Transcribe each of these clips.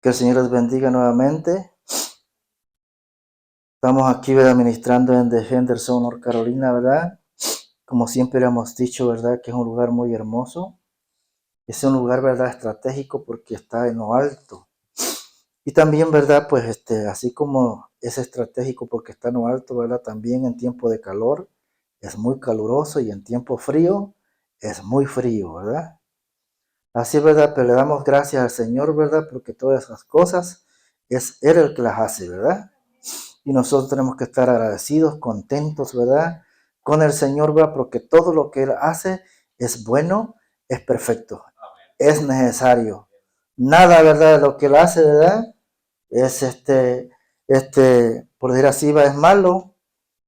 Que el Señor les bendiga nuevamente. Estamos aquí, ¿verdad?, ministrando en The Henderson, North Carolina, ¿verdad? Como siempre hemos dicho, ¿verdad?, que es un lugar muy hermoso. Es un lugar, ¿verdad?, estratégico porque está en lo alto. Y también, ¿verdad?, pues así como es estratégico porque está en lo alto, ¿verdad?, también en tiempo de calor es muy caluroso y en tiempo frío es muy frío, ¿verdad? Así es, ¿verdad? Pero le damos gracias al Señor, ¿verdad? Porque todas esas cosas es Él el que las hace, ¿verdad? Y nosotros tenemos que estar agradecidos, contentos, ¿verdad?, con el Señor, ¿verdad? Porque todo lo que Él hace es bueno, es perfecto, es necesario. Nada, ¿verdad?, de lo que Él hace, ¿verdad?, es por decir así, es malo,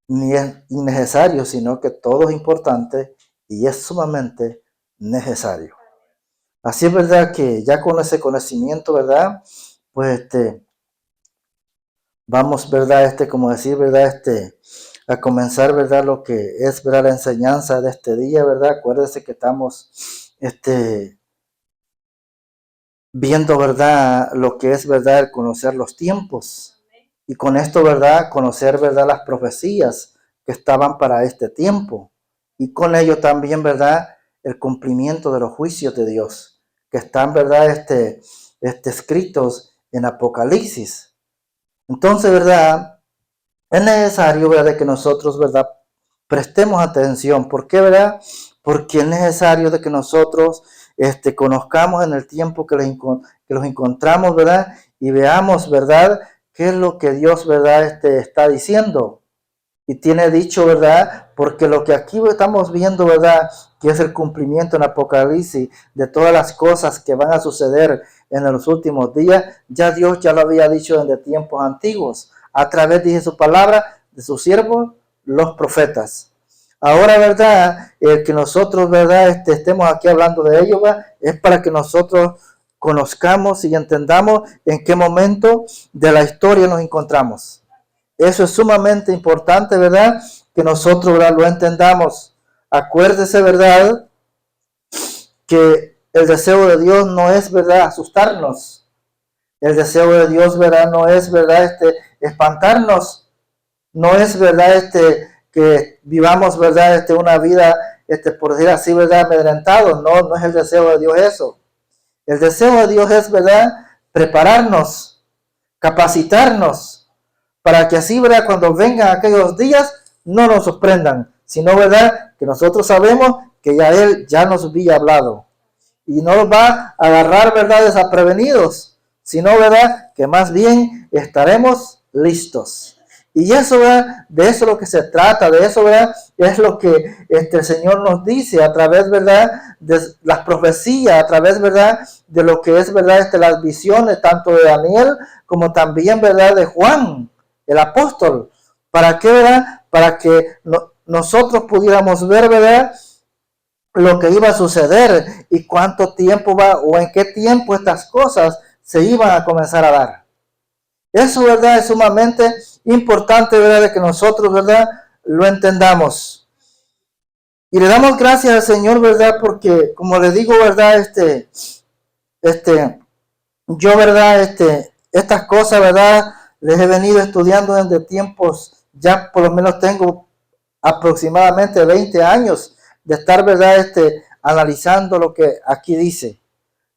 ni es innecesario, sino que todo es importante y es sumamente necesario. Así es, verdad, que ya con ese conocimiento, ¿verdad?, pues vamos, ¿verdad?, como decir, ¿verdad?, a comenzar, ¿verdad?, lo que es, ¿verdad?, la enseñanza de este día, ¿verdad? Acuérdense que estamos, viendo, ¿verdad?, lo que es, ¿verdad?, el conocer los tiempos. Y con esto, ¿verdad?, conocer, ¿verdad?, las profecías que estaban para este tiempo. Y con ello también, ¿verdad?, el cumplimiento de los juicios de Dios, que están, ¿verdad?, escritos en Apocalipsis. Entonces, ¿verdad?, es necesario, ¿verdad?, de que nosotros, ¿verdad?, prestemos atención. ¿Por qué, verdad? Porque es necesario de que nosotros conozcamos en el tiempo que los encontramos, ¿verdad? Y veamos, ¿verdad?, qué es lo que Dios, ¿verdad?, está diciendo. Y tiene dicho, ¿verdad? Porque lo que aquí estamos viendo, ¿verdad?, que es el cumplimiento en Apocalipsis de todas las cosas que van a suceder en los últimos días, ya Dios ya lo había dicho desde tiempos antiguos, a través de su palabra, de sus siervos, los profetas. Ahora, ¿verdad?, el que nosotros, ¿verdad?, estemos aquí hablando de ello, ¿verdad?, es para que nosotros conozcamos y entendamos en qué momento de la historia nos encontramos. Eso es sumamente importante, ¿verdad?, que nosotros, ¿verdad?, lo entendamos. Acuérdese, ¿verdad?, que el deseo de Dios no es, ¿verdad?, asustarnos. El deseo de Dios, ¿verdad?, no es, ¿verdad?, espantarnos. No es, ¿verdad?, que vivamos, ¿verdad?, una vida, por decir así, ¿verdad?, amedrentados. No, no es el deseo de Dios eso. El deseo de Dios es, ¿verdad?, prepararnos, capacitarnos, para que así, ¿verdad?, cuando vengan aquellos días, no nos sorprendan, sino, ¿verdad?, que nosotros sabemos que ya Él ya nos había hablado. Y no nos va a agarrar, ¿verdad?, desprevenidos, sino, ¿verdad?, que más bien estaremos listos. Y eso, ¿verdad?, de eso es lo que se trata, de eso, ¿verdad?, es lo que el Señor nos dice a través, ¿verdad?, de las profecías, a través, ¿verdad?, de lo que es, ¿verdad?, las visiones tanto de Daniel como también, ¿verdad?, de Juan, el apóstol. ¿Para qué, verdad? Para que nosotros pudiéramos ver, ¿verdad?, lo que iba a suceder y cuánto tiempo va o en qué tiempo estas cosas se iban a comenzar a dar. Eso, ¿verdad?, es sumamente importante, ¿verdad?, de que nosotros, ¿verdad?, lo entendamos. Y le damos gracias al Señor, ¿verdad?, porque, como le digo, ¿verdad?, yo, ¿verdad?, estas cosas, ¿verdad?, les he venido estudiando desde tiempos, ya por lo menos tengo aproximadamente 20 años de estar, ¿verdad?, analizando lo que aquí dice.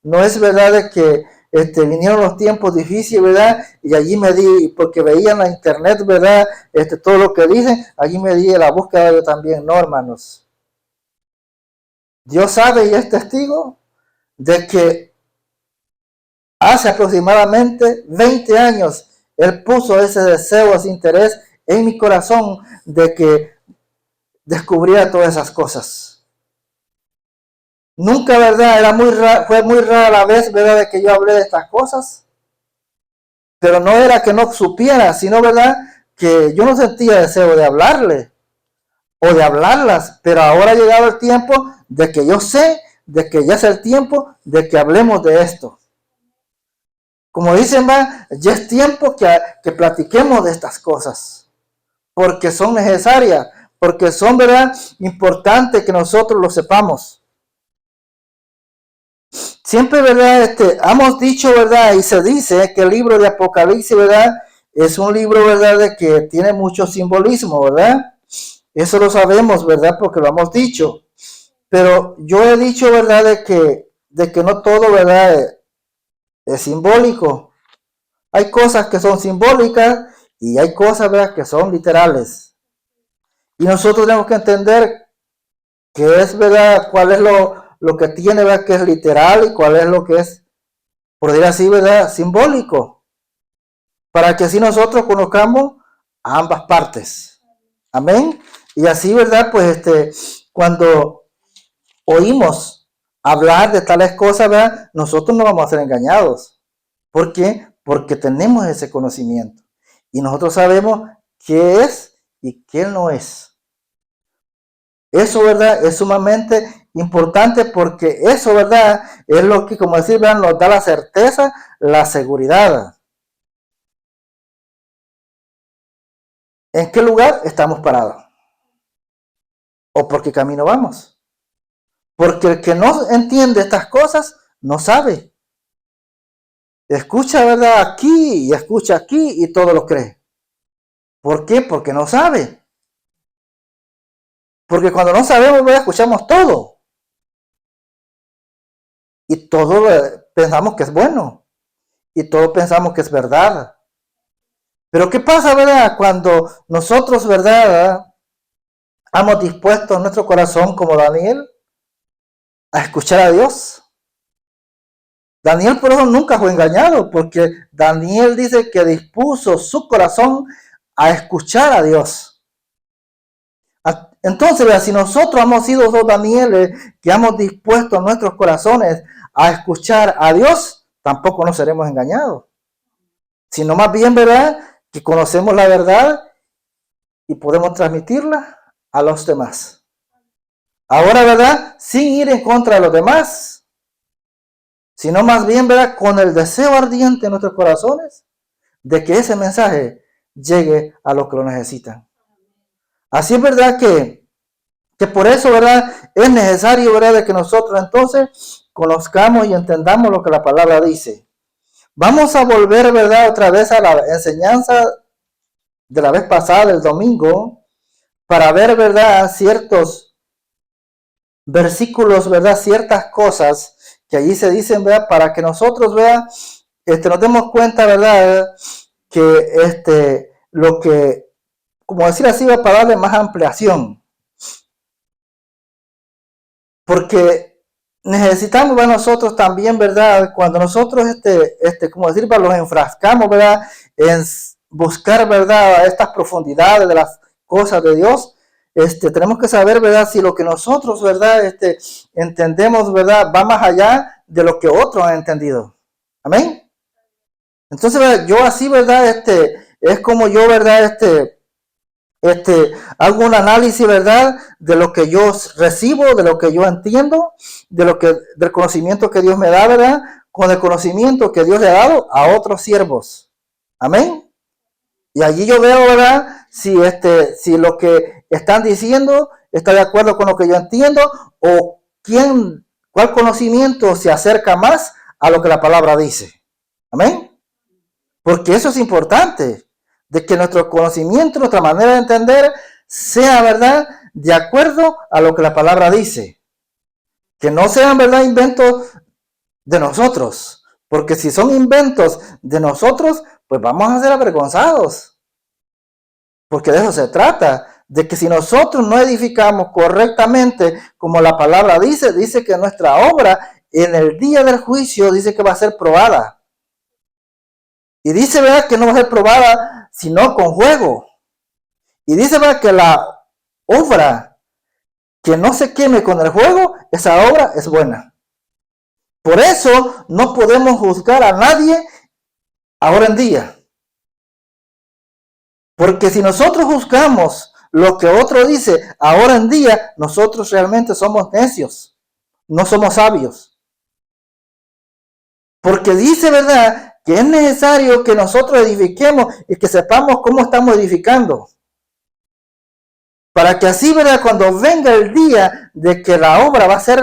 No es verdad de que vinieron los tiempos difíciles, ¿verdad? Y allí me di, porque veía en la internet, ¿verdad?, todo lo que dicen, allí me di la búsqueda yo también. No, hermanos. Dios sabe y es testigo de que hace aproximadamente 20 años Él puso ese deseo, ese interés en mi corazón de que descubriera todas esas cosas. Nunca, ¿verdad? Fue muy rara la vez, ¿verdad?, de que yo hablé de estas cosas. Pero no era que no supiera, sino, ¿verdad?, que yo no sentía deseo de hablarle o de hablarlas. Pero ahora ha llegado el tiempo de que yo sé, de que ya es el tiempo de que hablemos de esto. Como dicen, va, ya es tiempo que platiquemos de estas cosas, porque son necesarias, porque son, ¿verdad?, importantes que nosotros lo sepamos. Siempre, ¿verdad?, hemos dicho, ¿verdad?, y se dice que el libro de Apocalipsis, ¿verdad?, es un libro, ¿verdad?, de que tiene mucho simbolismo, ¿verdad? Eso lo sabemos, ¿verdad?, porque lo hemos dicho. Pero yo he dicho, ¿verdad?, de que no todo, ¿verdad?, es simbólico. Hay cosas que son simbólicas y hay cosas, ¿verdad?, que son literales. Y nosotros tenemos que entender qué es, ¿verdad?, cuál es lo que tiene, ¿verdad?, que es literal y cuál es lo que es, por decir así, ¿verdad?, simbólico. Para que así nosotros conozcamos a ambas partes. Amén. Y así, ¿verdad?, pues cuando oímos hablar de tales cosas, ¿verdad?, nosotros no vamos a ser engañados. ¿Por qué? Porque tenemos ese conocimiento. Y nosotros sabemos qué es y qué no es. Eso, ¿verdad?, es sumamente importante porque eso, ¿verdad?, es lo que, como decir, ¿verdad?, nos da la certeza, la seguridad. ¿En qué lugar estamos parados? ¿O por qué camino vamos? Porque el que no entiende estas cosas no sabe. Escucha, ¿verdad?, aquí y escucha aquí y todo lo cree. ¿Por qué? Porque no sabe. Porque cuando no sabemos, ¿verdad?, escuchamos todo. Y todo pensamos que es bueno. Y todo pensamos que es verdad. Pero ¿qué pasa, verdad? Cuando nosotros, ¿verdad?, hemos dispuesto nuestro corazón como Daniel a escuchar a Dios. Daniel por eso nunca fue engañado, porque Daniel dice que dispuso su corazón a escuchar a Dios. Entonces, ¿verdad?, si nosotros hemos sido dos Danieles que hemos dispuesto nuestros corazones a escuchar a Dios, tampoco nos seremos engañados. Sino más bien, ¿verdad?, que conocemos la verdad y podemos transmitirla a los demás. Ahora, ¿verdad?, sin ir en contra de los demás, sino más bien, ¿verdad?, con el deseo ardiente en nuestros corazones de que ese mensaje llegue a los que lo necesitan. Así es, verdad, que por eso, ¿verdad?, es necesario, ¿verdad?, de que nosotros entonces conozcamos y entendamos lo que la palabra dice. Vamos a volver, ¿verdad?, otra vez a la enseñanza de la vez pasada, del domingo, para ver, ¿verdad?, ciertos versículos, ¿verdad?, ciertas cosas que allí se dicen, ¿verdad?, para que nosotros, ¿verdad?, nos demos cuenta, ¿verdad?, que lo que, como decir así, va para darle más ampliación. Porque necesitamos, ¿verdad?, nosotros también, ¿verdad?, cuando nosotros, como decir, los enfrascamos, ¿verdad?, en buscar, ¿verdad?, estas profundidades de las cosas de Dios, tenemos que saber, ¿verdad?, si lo que nosotros, ¿verdad?, entendemos, ¿verdad?, va más allá de lo que otros han entendido. Amén. Entonces, ¿verdad?, yo así, ¿verdad?, es como yo, ¿verdad?, hago un análisis, ¿verdad?, de lo que yo recibo, de lo que yo entiendo, del conocimiento que Dios me da, ¿verdad?, con el conocimiento que Dios le ha dado a otros siervos. Amén. Y allí yo veo, ¿verdad?, si lo que están diciendo está de acuerdo con lo que yo entiendo o cuál conocimiento se acerca más a lo que la palabra dice. Amén. Porque eso es importante, de que nuestro conocimiento, nuestra manera de entender, sea, ¿verdad?, de acuerdo a lo que la palabra dice. Que no sean, ¿verdad?, inventos de nosotros. Porque si son inventos de nosotros, pues vamos a ser avergonzados. Porque de eso se trata. De que si nosotros no edificamos correctamente como la palabra dice que nuestra obra en el día del juicio dice que va a ser probada. Y dice, ¿verdad?, que no va a ser probada sino con juego. Y dice, ¿verdad?, que la obra que no se queme con el fuego, esa obra es buena. Por eso no podemos juzgar a nadie ahora en día. Porque si nosotros juzgamos lo que otro dice ahora en día, nosotros realmente somos necios, no somos sabios. Porque dice, ¿verdad?, que es necesario que nosotros edifiquemos y que sepamos cómo estamos edificando. Para que así, ¿verdad? Cuando venga el día de que la obra va a ser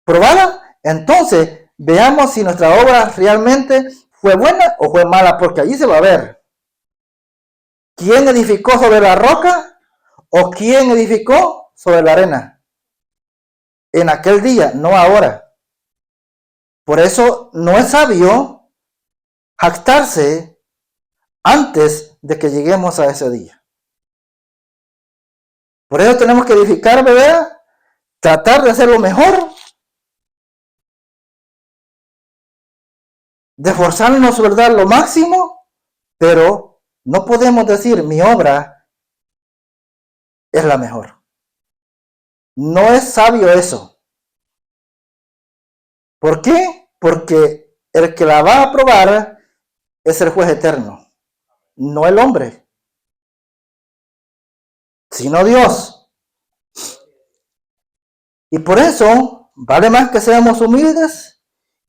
probada, entonces veamos si nuestra obra realmente fue buena o fue mala, porque allí se va a ver quién edificó sobre la roca o quién edificó sobre la arena. En aquel día, no ahora. Por eso no es sabio jactarse antes de que lleguemos a ese día. Por eso tenemos que edificar, ¿verdad? Tratar de hacer lo mejor, de esforzarnos, ¿verdad? Lo máximo, pero no podemos decir mi obra es la mejor. No es sabio eso. ¿Por qué? Porque el que la va a aprobar es el juez eterno, no el hombre, sino Dios. Y por eso vale más que seamos humildes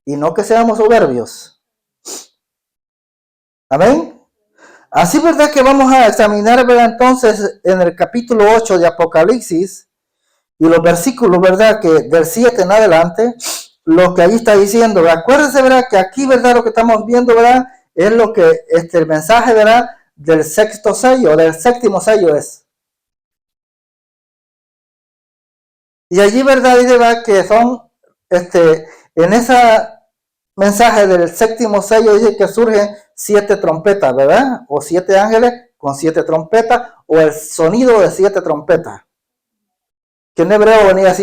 y no que seamos soberbios. Amén. Así, ¿verdad? Que vamos a examinar, ¿verdad? Entonces, en el capítulo 8 de Apocalipsis y los versículos, ¿verdad? Que del 7 en adelante, lo que ahí está diciendo, ¿verdad? Acuérdense, ¿verdad? Que aquí, ¿verdad? Lo que estamos viendo, ¿verdad? Es lo que, el mensaje, ¿verdad? Del sexto sello, del séptimo sello es. Y allí, ¿verdad? Dice, ¿verdad? Que son, en ese mensaje del séptimo sello dice que surgen 7 trompetas, ¿verdad? O 7 ángeles con 7 trompetas, o el sonido de 7 trompetas. Que en hebreo vendría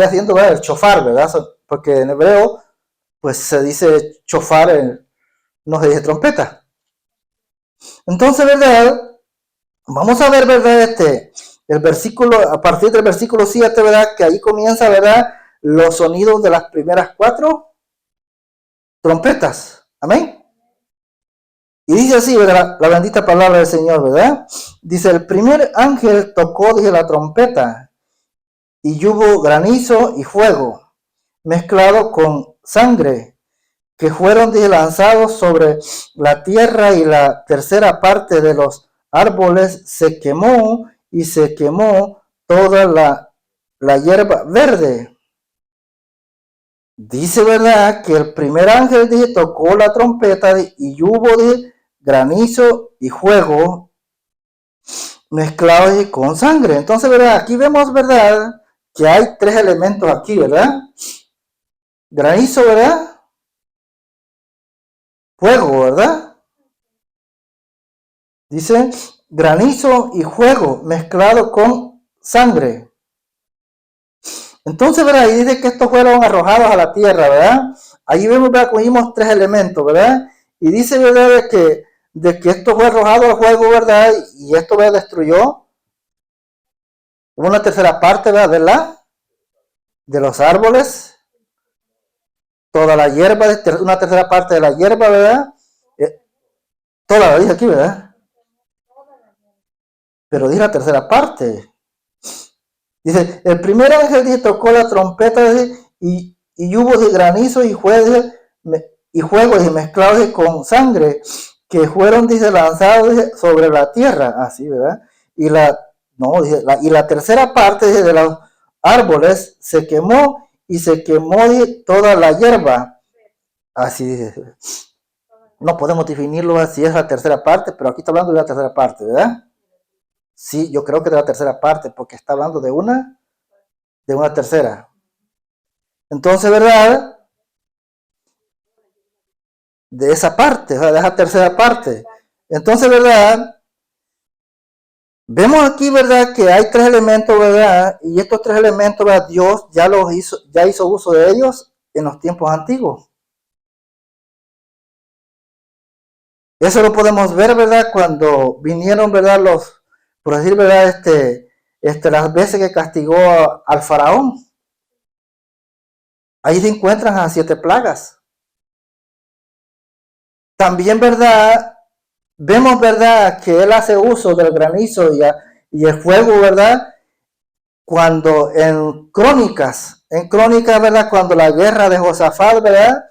siendo, ¿verdad? El chofar, ¿verdad? Porque en hebreo, pues se dice chofar, no se dice trompeta. Entonces, ¿verdad? Vamos a ver, ¿verdad? El versículo, a partir del versículo 7, ¿verdad? Que ahí comienza, ¿verdad? Los sonidos de las primeras 4 trompetas. Amén. Y dice así, ¿verdad? La bendita palabra del Señor, ¿verdad? Dice, el primer ángel tocó, dice, la trompeta, y hubo granizo y fuego, mezclado con sangre, que fueron, dice, lanzados sobre la tierra, y la tercera parte de los árboles se quemó, y se quemó toda la hierba verde. Dice, ¿verdad? Que el primer ángel, dice, tocó la trompeta, y hubo, dice, granizo y fuego mezclados con sangre. Entonces, ¿verdad? Aquí vemos, ¿verdad? Que hay 3 elementos aquí, ¿verdad? Granizo, ¿verdad? Fuego, ¿verdad? Dice granizo y fuego mezclado con sangre. Entonces, ¿verdad? Y dice que estos fueron arrojados a la tierra, ¿verdad? Ahí vemos, ¿verdad? Cogimos 3 elementos, ¿verdad? Y dice, ¿verdad? De que esto fue arrojado al fuego, ¿verdad? Y esto, ¿verdad? Destruyó una tercera parte, ¿verdad? De los árboles, toda la hierba, una tercera parte de la hierba, ¿verdad? Toda la dije aquí, ¿verdad? Pero dije la tercera parte. Dice, el primer ángel, dice, tocó la trompeta, dice, y hubo de granizo y fuego, dice, mezclados, dice, con sangre, que fueron, dice, lanzados, dice, sobre la tierra, así, ¿verdad? Y la tercera parte, dice, de los árboles se quemó, y se quemó, dice, toda la hierba, así dice. No podemos definirlo así, es la tercera parte, pero aquí está hablando de la tercera parte, ¿verdad? Sí, yo creo que de la tercera parte, porque está hablando de una tercera. Entonces, ¿verdad? De esa parte, de esa tercera parte. Entonces, ¿verdad? Vemos aquí, ¿verdad? Que hay 3 elementos, ¿verdad? Y estos 3 elementos, ¿verdad? Dios ya hizo uso de ellos en los tiempos antiguos. Eso lo podemos ver, ¿verdad? Cuando vinieron, ¿verdad? Por decir, ¿verdad? Las veces que castigó al faraón. Ahí se encuentran a 7 plagas. También, ¿verdad? Vemos, ¿verdad? Que él hace uso del granizo y el fuego, ¿verdad? Cuando en Crónicas, ¿verdad? Cuando la guerra de Josafat, ¿verdad?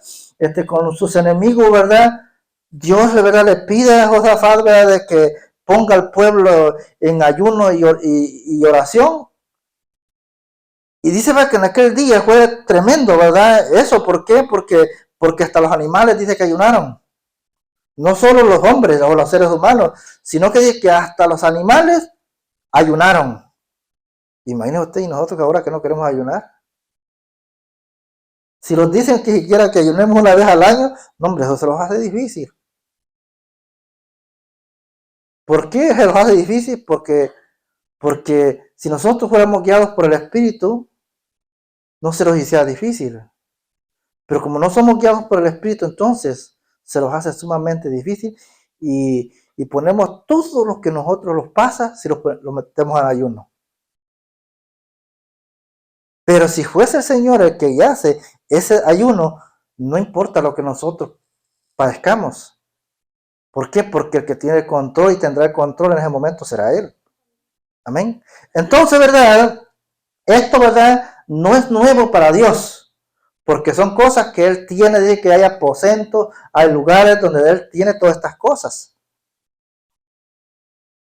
con sus enemigos, ¿verdad? Dios, ¿verdad?, le pide a Josafat, ¿verdad?, de que ponga al pueblo en ayuno y oración. Y dice, ¿verdad?, que en aquel día fue tremendo, ¿verdad? Eso, ¿por qué? Porque hasta los animales dice que ayunaron. No solo los hombres o los seres humanos, sino que dice que hasta los animales ayunaron. Imagínese usted y nosotros que ahora que no queremos ayunar. Si nos dicen que siquiera que ayunemos una vez al año, no, hombre, eso se los hace difícil. ¿Por qué se los hace difícil? Porque si nosotros fuéramos guiados por el Espíritu, no se los hiciera difícil. Pero como no somos guiados por el Espíritu, entonces se los hace sumamente difícil y ponemos todo lo que nosotros los pasa si lo metemos al ayuno. Pero si fuese el Señor el que hace ese ayuno, no importa lo que nosotros padezcamos. ¿Por qué? Porque el que tiene el control y tendrá el control en ese momento será Él. Amén. Entonces, ¿verdad? Esto, ¿verdad?, no es nuevo para Dios, porque son cosas que Él tiene, dice que hay aposentos, hay lugares donde Él tiene todas estas cosas.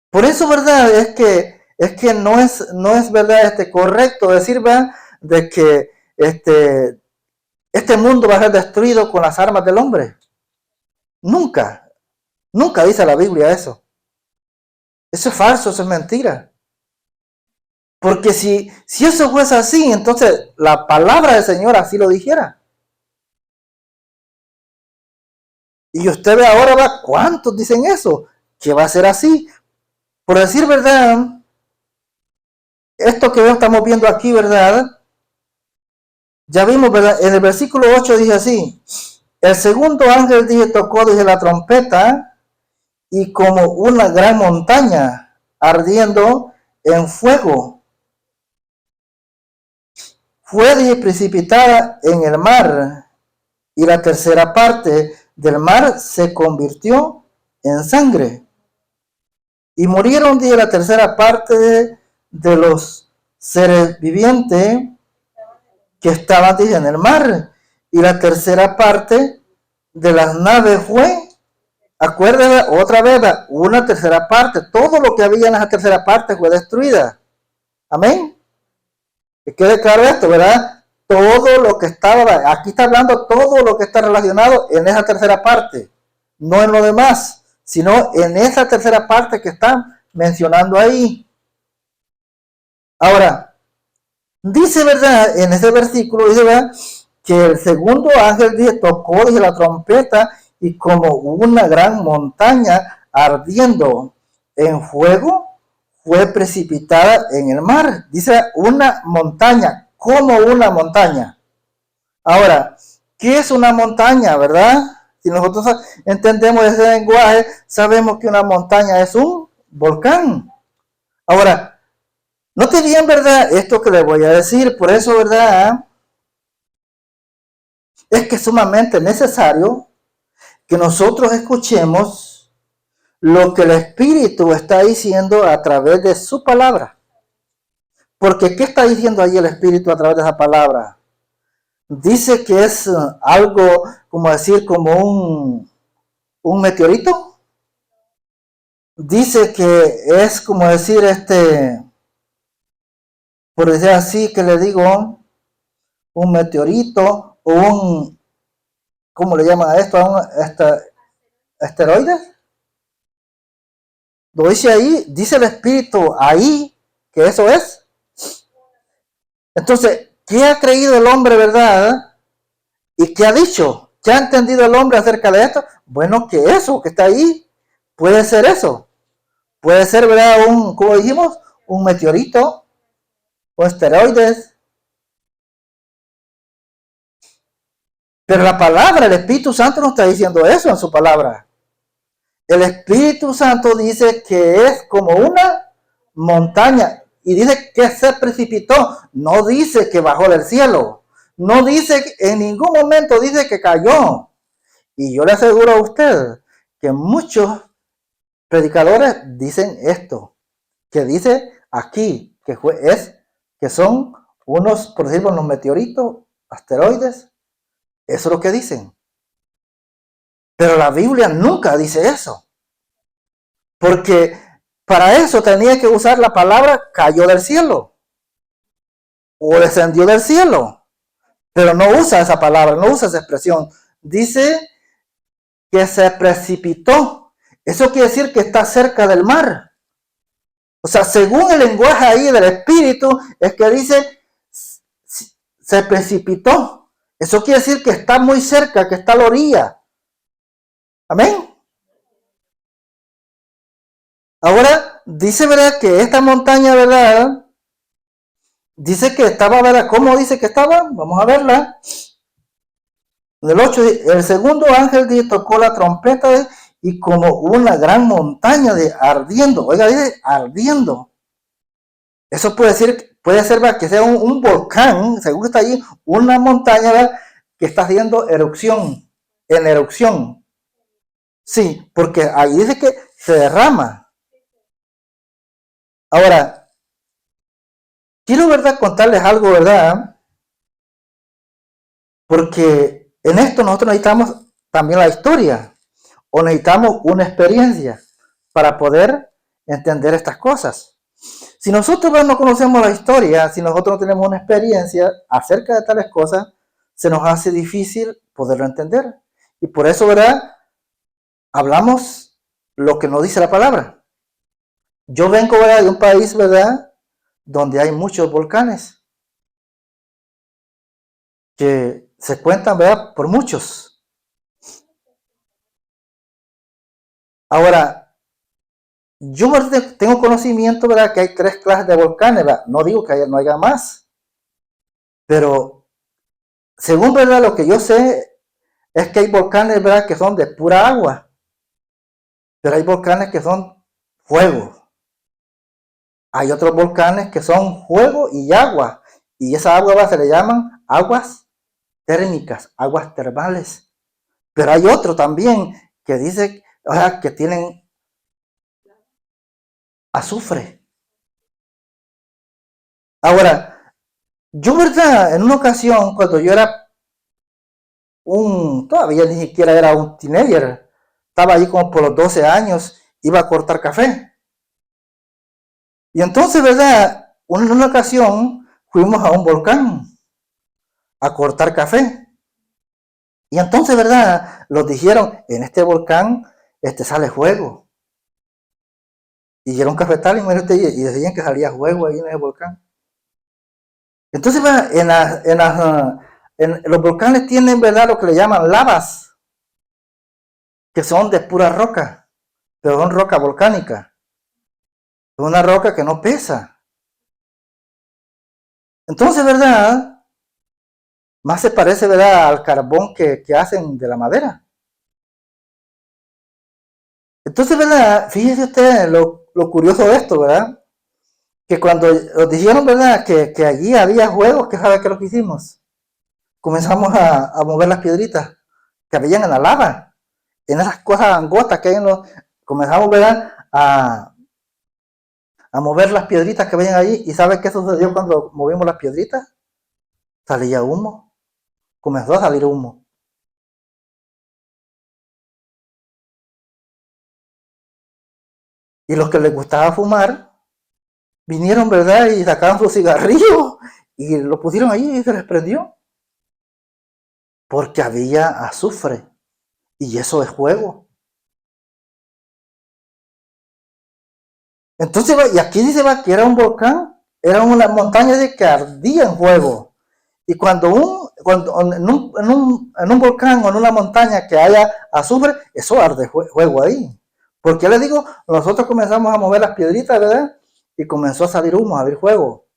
Por eso, ¿verdad?, es que no es verdad, correcto decir, ¿verdad?, de que este mundo va a ser destruido con las armas del hombre. Nunca dice la Biblia eso. Eso es falso, eso es mentira. Porque si eso fuese así, entonces la palabra del Señor así lo dijera. Y usted ve ahora, ¿va? ¿Cuántos dicen eso? Que va a ser así. Por decir verdad, esto que estamos viendo aquí, ¿verdad? Ya vimos, ¿verdad? En el versículo 8 dice así: el segundo ángel tocó, dice, la trompeta, y como una gran montaña ardiendo en fuego fue precipitada en el mar, y la tercera parte del mar se convirtió en sangre. Y murieron, dice, la tercera parte de los seres vivientes que estaban, dice, en el mar. Y la tercera parte de las naves fue, acuérdense, otra vez, una tercera parte. Todo lo que había en esa tercera parte fue destruida. Amén. Que quede claro esto, ¿verdad? Todo lo que estaba, aquí está hablando todo lo que está relacionado en esa tercera parte, no en lo demás, sino en esa tercera parte que están mencionando ahí. Ahora, dice, ¿verdad?, en ese versículo, dice, ¿verdad?, que el segundo ángel, dice, tocó, dice, la trompeta, y como una gran montaña ardiendo en fuego, fue precipitada en el mar. Dice una montaña, como una montaña. Ahora, ¿qué es una montaña, verdad? Si nosotros entendemos ese lenguaje, sabemos que una montaña es un volcán. Ahora, note bien, ¿verdad?, esto que les voy a decir. Por eso, ¿verdad?, es que es sumamente necesario que nosotros escuchemos lo que el Espíritu está diciendo a través de su palabra. Porque ¿qué está diciendo ahí el Espíritu a través de esa palabra? Dice que es algo, como decir, como un meteorito. Dice que es como decir, por decir así, que le digo, un meteorito o ¿cómo le llaman a esto? ¿A un asteroide? Lo dice ahí, dice el Espíritu ahí que eso es. Entonces, ¿qué ha creído el hombre, verdad? ¿Y qué ha dicho? ¿Qué ha entendido el hombre acerca de esto? Bueno, que eso que está ahí puede ser eso. Puede ser, ¿verdad?, como dijimos, un meteorito o asteroides. Pero la palabra, el Espíritu Santo no está diciendo eso en su palabra. El Espíritu Santo dice que es como una montaña y dice que se precipitó. No dice que bajó del cielo. No dice, en ningún momento dice que cayó. Y yo le aseguro a usted que muchos predicadores dicen esto, que dice aquí que son unos, por decirlo, unos meteoritos, asteroides. Eso es lo que dicen. Pero la Biblia nunca dice eso. Porque para eso tenía que usar la palabra cayó del cielo o descendió del cielo. Pero no usa esa palabra, no usa esa expresión. Dice que se precipitó. Eso quiere decir que está cerca del mar. O sea, según el lenguaje ahí del Espíritu, es que dice se precipitó. Eso quiere decir que está muy cerca, que está a la orilla. Amén. Ahora, dice, ¿verdad? Que esta montaña, ¿verdad? Dice que estaba, ¿verdad? ¿Cómo dice que estaba? Vamos a verla. En el 8, el segundo ángel tocó la trompeta y como una gran montaña de ardiendo. Oiga, dice ardiendo. Eso puede ser ¿verdad? Que sea un volcán, según está ahí, una montaña, ¿verdad? Que está haciendo erupción, en erupción. Sí, porque ahí dice que se derrama. Ahora, quiero, ¿verdad? Contarles algo, ¿verdad? Porque en esto nosotros necesitamos también la historia o necesitamos una experiencia para poder entender estas cosas. Si nosotros no conocemos la historia, si nosotros no tenemos una experiencia acerca de tales cosas, se nos hace difícil poderlo entender. Y por eso, ¿verdad? Hablamos lo que nos dice la palabra. Yo vengo, ¿verdad? De un país, ¿verdad? Donde hay muchos volcanes. Que se cuentan, ¿verdad? Por muchos. Ahora, yo tengo conocimiento, ¿verdad? Que hay 3 clases de volcanes, ¿verdad? No digo que no haya más. Pero, según, ¿verdad? Lo que yo sé es que hay volcanes, ¿verdad? Que son de pura agua. Pero hay volcanes que son fuego. Hay otros volcanes que son fuego y agua. Y esa agua, ¿verdad? Se le llaman aguas térmicas, aguas termales. Pero hay otro también que dice, o sea, que tienen azufre. Ahora, yo, ¿verdad? En una ocasión, cuando yo era todavía ni siquiera era un teenager, estaba ahí como por los 12 años, iba a cortar café. Y entonces, ¿verdad? En una ocasión fuimos a un volcán a cortar café. Y entonces, ¿verdad? Nos dijeron, en este volcán sale fuego. Y era un cafetal y decían que salía fuego ahí en ese volcán. Entonces, ¿verdad? En los volcanes tienen, ¿verdad? Lo que le llaman lavas, que son de pura roca, pero son roca volcánica. Es una roca que no pesa. Entonces, ¿verdad? Más se parece, ¿verdad? Al carbón que hacen de la madera. Entonces, ¿verdad? Fíjese usted lo curioso de esto, ¿verdad? Que cuando nos dijeron, ¿verdad? Que allí había juegos, ¿qué sabe qué es lo que hicimos? Comenzamos a mover las piedritas que habían en la lava, en esas cosas angotas que hay en los... Comenzamos, ¿verdad? A mover las piedritas que habían allí. ¿Y sabe qué sucedió cuando movimos las piedritas? Salía humo. Comenzó a salir humo. Y los que les gustaba fumar, vinieron, ¿verdad? Y sacaron su cigarrillo y lo pusieron ahí y se les prendió. Porque había azufre. Y eso es fuego. Entonces, y aquí dice que era un volcán, era una montaña de que ardía en fuego. Y cuando en un volcán o en una montaña que haya azufre, eso arde fuego ahí. Porque les digo, nosotros comenzamos a mover las piedritas, ¿verdad? Y comenzó a salir humo, a salir fuego.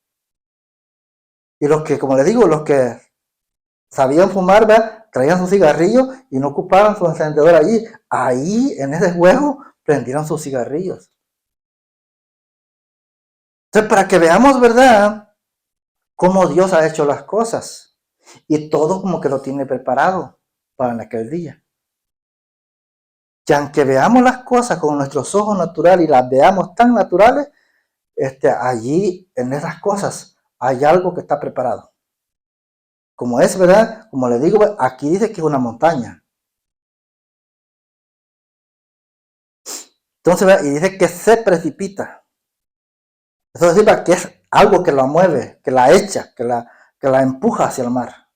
Y los que, como les digo, los que sabían fumar, ¿verdad? Traían su cigarrillo y no ocupaban su encendedor allí. Ahí, en ese fuego, prendieron sus cigarrillos. Entonces, para que veamos, ¿verdad? Cómo Dios ha hecho las cosas. Y todo como que lo tiene preparado para aquel día. Que aunque veamos las cosas con nuestros ojos naturales y las veamos tan naturales, allí en esas cosas hay algo que está preparado. Como es, ¿verdad? Como le digo, aquí dice que es una montaña. Entonces, ¿verdad? Y dice que se precipita. Eso significa que es algo que la mueve, que la echa, que la empuja hacia el mar.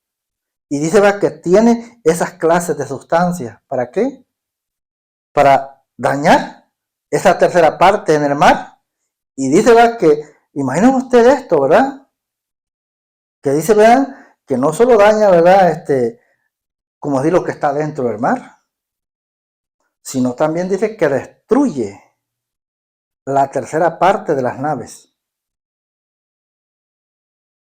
Y dice, ¿verdad? Que tiene esas clases de sustancias. ¿Para qué? Para dañar esa tercera parte en el mar. Y dice, ¿verdad? Que, imaginen ustedes esto, ¿verdad? Que dice, vean, que no solo daña, ¿verdad? Como decir, lo que está dentro del mar, sino también dice que destruye la tercera parte de las naves.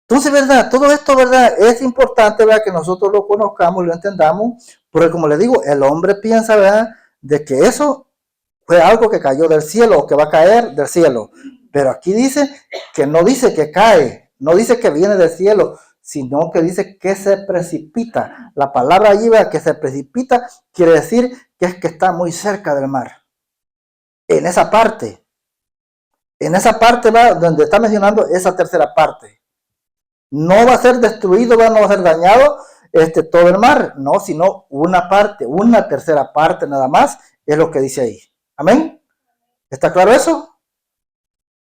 Entonces, ¿verdad? Todo esto, ¿verdad? Es importante, ¿verdad? Que nosotros lo conozcamos, lo entendamos, porque como le digo, el hombre piensa, ¿verdad? De que eso fue algo que cayó del cielo o que va a caer del cielo. Pero aquí dice que no dice que cae, no dice que viene del cielo, sino que dice que se precipita. La palabra allí, ¿verdad? Que se precipita, quiere decir que es que está muy cerca del mar. En esa parte va donde está mencionando esa tercera parte. No va a ser destruido, no va a ser dañado todo el mar, no, sino una parte, una tercera parte nada más, es lo que dice ahí. Amén. ¿Está claro eso?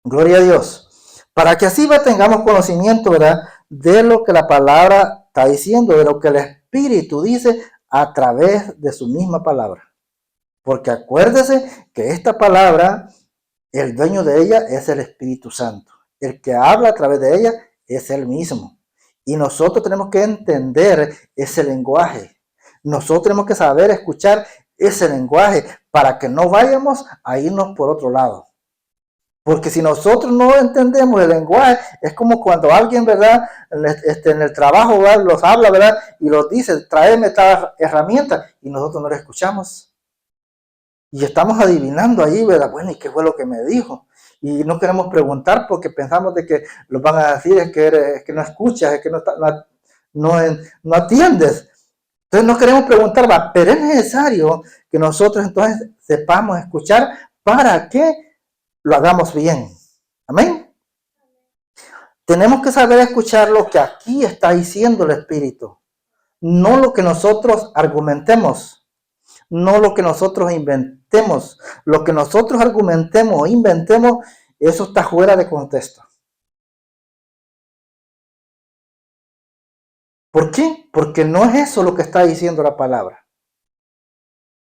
Gloria a Dios. Para que así tengamos conocimiento, ¿verdad? De lo que la palabra está diciendo, de lo que el Espíritu dice a través de su misma palabra. Porque acuérdese que esta palabra, el dueño de ella es el Espíritu Santo. El que habla a través de ella es él mismo. Y nosotros tenemos que entender ese lenguaje. Nosotros tenemos que saber escuchar ese lenguaje para que no vayamos a irnos por otro lado. Porque si nosotros no entendemos el lenguaje, es como cuando alguien, ¿verdad? En el trabajo, ¿verdad? Los habla, ¿verdad? Y los dice, tráeme esta herramienta, y nosotros no la escuchamos. Y estamos adivinando ahí, ¿verdad? Bueno, ¿y qué fue lo que me dijo? Y no queremos preguntar porque pensamos de que los van a decir es que no escuchas, es que no atiendes. Entonces no queremos preguntar, ¿va? Pero es necesario que nosotros entonces sepamos escuchar para que lo hagamos bien. Amén. Tenemos que saber escuchar lo que aquí está diciendo el Espíritu, no lo que nosotros argumentemos. No lo que nosotros inventemos. Lo que nosotros argumentemos o inventemos, eso está fuera de contexto. ¿Por qué? Porque no es eso lo que está diciendo la palabra.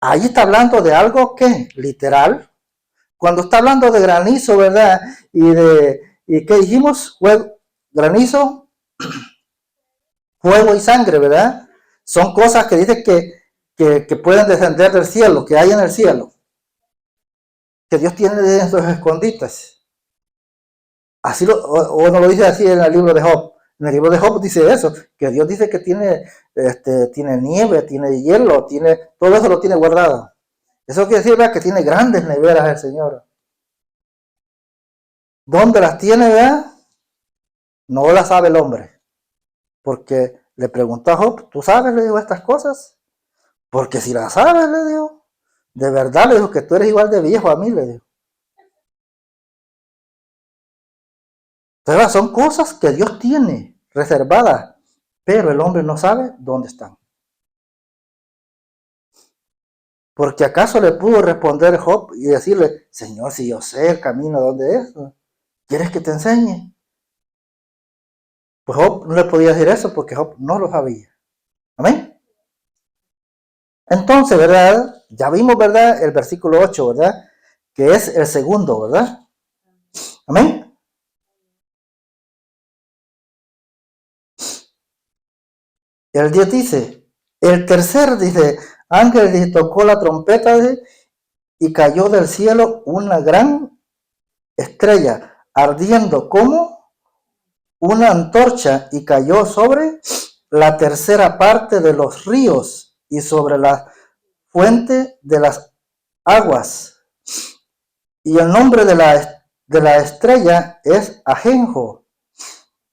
Ahí está hablando de algo que literal. Cuando está hablando de granizo, ¿verdad? ¿Y qué dijimos? Granizo, fuego y sangre, ¿verdad? Son cosas que dice que pueden descender del cielo, que hay en el cielo. Que Dios tiene en sus escondites. Así o no lo dice así en el libro de Job. En el libro de Job dice eso, que Dios dice que tiene nieve, tiene hielo, todo eso lo tiene guardado. Eso quiere decir, ¿verdad? Que tiene grandes neveras el Señor. ¿Dónde las tiene, verdad? No las sabe el hombre. Porque le preguntó a Job, ¿tú sabes, le digo, estas cosas? Porque si las sabes, le digo, de verdad, le digo, que tú eres igual de viejo a mí, le digo. Entonces, son cosas que Dios tiene reservadas, pero el hombre no sabe dónde están. Porque acaso le pudo responder Job y decirle, Señor, si yo sé el camino donde es, ¿quieres que te enseñe? Pues Job no le podía decir eso porque Job no lo sabía. Amén. Entonces, ¿verdad? Ya vimos, ¿verdad? El versículo 8, ¿verdad? Que es el segundo, ¿verdad? Amén. El 10 dice, el tercer dice, ángel dice, tocó la trompeta y cayó del cielo una gran estrella, ardiendo como una antorcha, y cayó sobre la tercera parte de los ríos y sobre la fuente de las aguas. Y el nombre de la estrella es Ajenjo,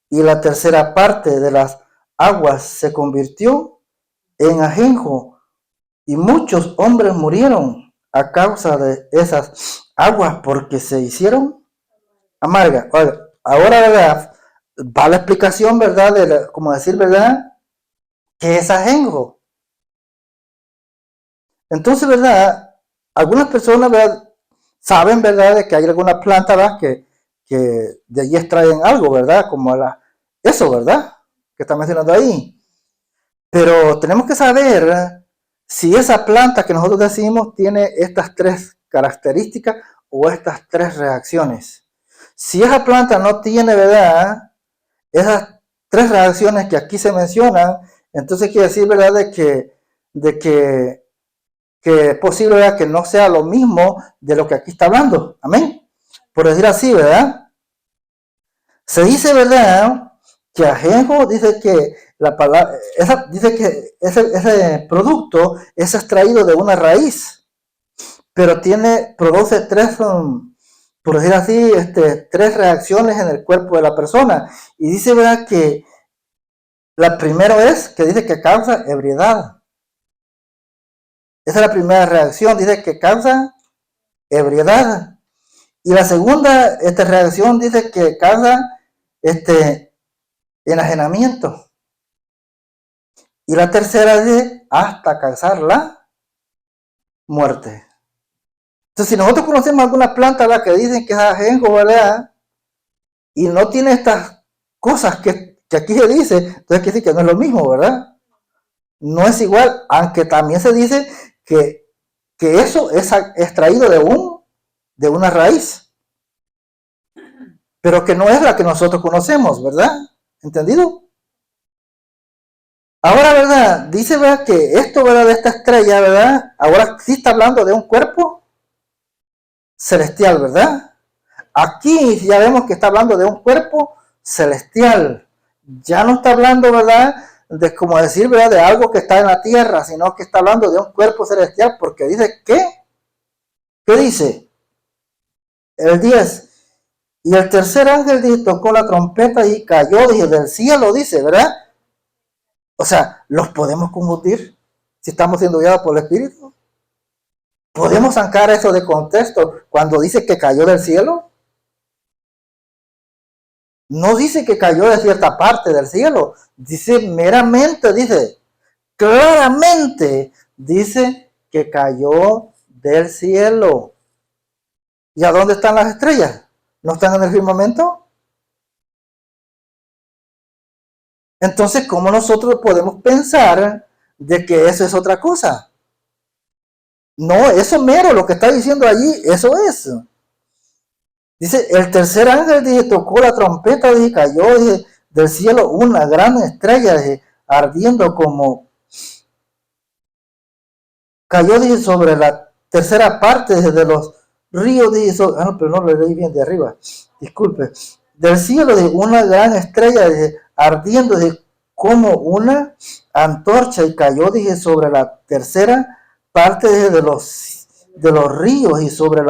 y la tercera parte de las aguas se convirtió en Ajenjo, y muchos hombres murieron a causa de esas aguas porque se hicieron amargas. Ahora, ¿verdad? Va la explicación, ¿verdad? Como decir, ¿verdad? ¿Qué es ajenjo? Entonces, ¿verdad? Algunas personas, ¿verdad? saben, ¿verdad?, de que hay algunas plantas, ¿verdad?, que de allí extraen algo, ¿verdad?, como eso, ¿verdad?, que está mencionando ahí. Pero tenemos que saber si esa planta que nosotros decimos tiene estas tres características o estas tres reacciones. Si esa planta no tiene, ¿verdad?, esas tres reacciones que aquí se mencionan, entonces quiere decir, ¿verdad?, que es posible, ¿verdad?, que no sea lo mismo de lo que aquí está hablando. Amén. Por decir así, ¿verdad? Se dice, ¿verdad?, que ajenjo dice que la palabra, dice que ese producto es extraído de una raíz, pero produce tres, por decir así, tres reacciones en el cuerpo de la persona. Y dice, ¿verdad?, que la primera es que dice que causa ebriedad. Esa es la primera reacción, dice que causa ebriedad. Y la segunda reacción dice que causa enajenamiento. Y la tercera dice hasta causar la muerte. Entonces, si nosotros conocemos alguna planta, ¿verdad?, que dicen que es ajenjo, ¿verdad?, y no tiene estas cosas que aquí se dice, entonces quiere decir que no es lo mismo, ¿verdad? No es igual, aunque también se dice que eso es extraído de una raíz, pero que no es la que nosotros conocemos, ¿verdad? ¿Entendido? Ahora, ¿verdad? Dice, ¿verdad?, que esto, ¿verdad?, de esta estrella, ¿verdad?, ahora sí está hablando de un cuerpo celestial, ¿verdad? Aquí ya vemos que está hablando de un cuerpo celestial. Ya no está hablando, ¿verdad?, de como decir, ¿verdad?, de algo que está en la tierra, sino que está hablando de un cuerpo celestial, porque dice ¿qué dice? El 10. Y el tercer ángel tocó la trompeta y cayó desde el cielo, dice, ¿verdad? O sea, ¿los podemos confundir si estamos siendo guiados por el Espíritu? ¿Podemos sacar eso de contexto cuando dice que cayó del cielo? No dice que cayó de cierta parte del cielo, dice meramente, dice, claramente, dice que cayó del cielo. ¿Y a dónde están las estrellas? ¿No están en el firmamento? Entonces, ¿cómo nosotros podemos pensar de que eso es otra cosa? No, eso mero, lo que está diciendo allí, eso es. Dice, el tercer ángel, dice, tocó la trompeta, dice, cayó, dice, del cielo una gran estrella, dice, ardiendo como, cayó, dice, sobre la tercera parte de los ríos, dice, no, pero no lo leí bien de arriba, disculpe, del cielo, de una gran estrella, dice, ardiendo, dice, como una antorcha, y cayó, dije, sobre la tercera parte de los ríos y sobre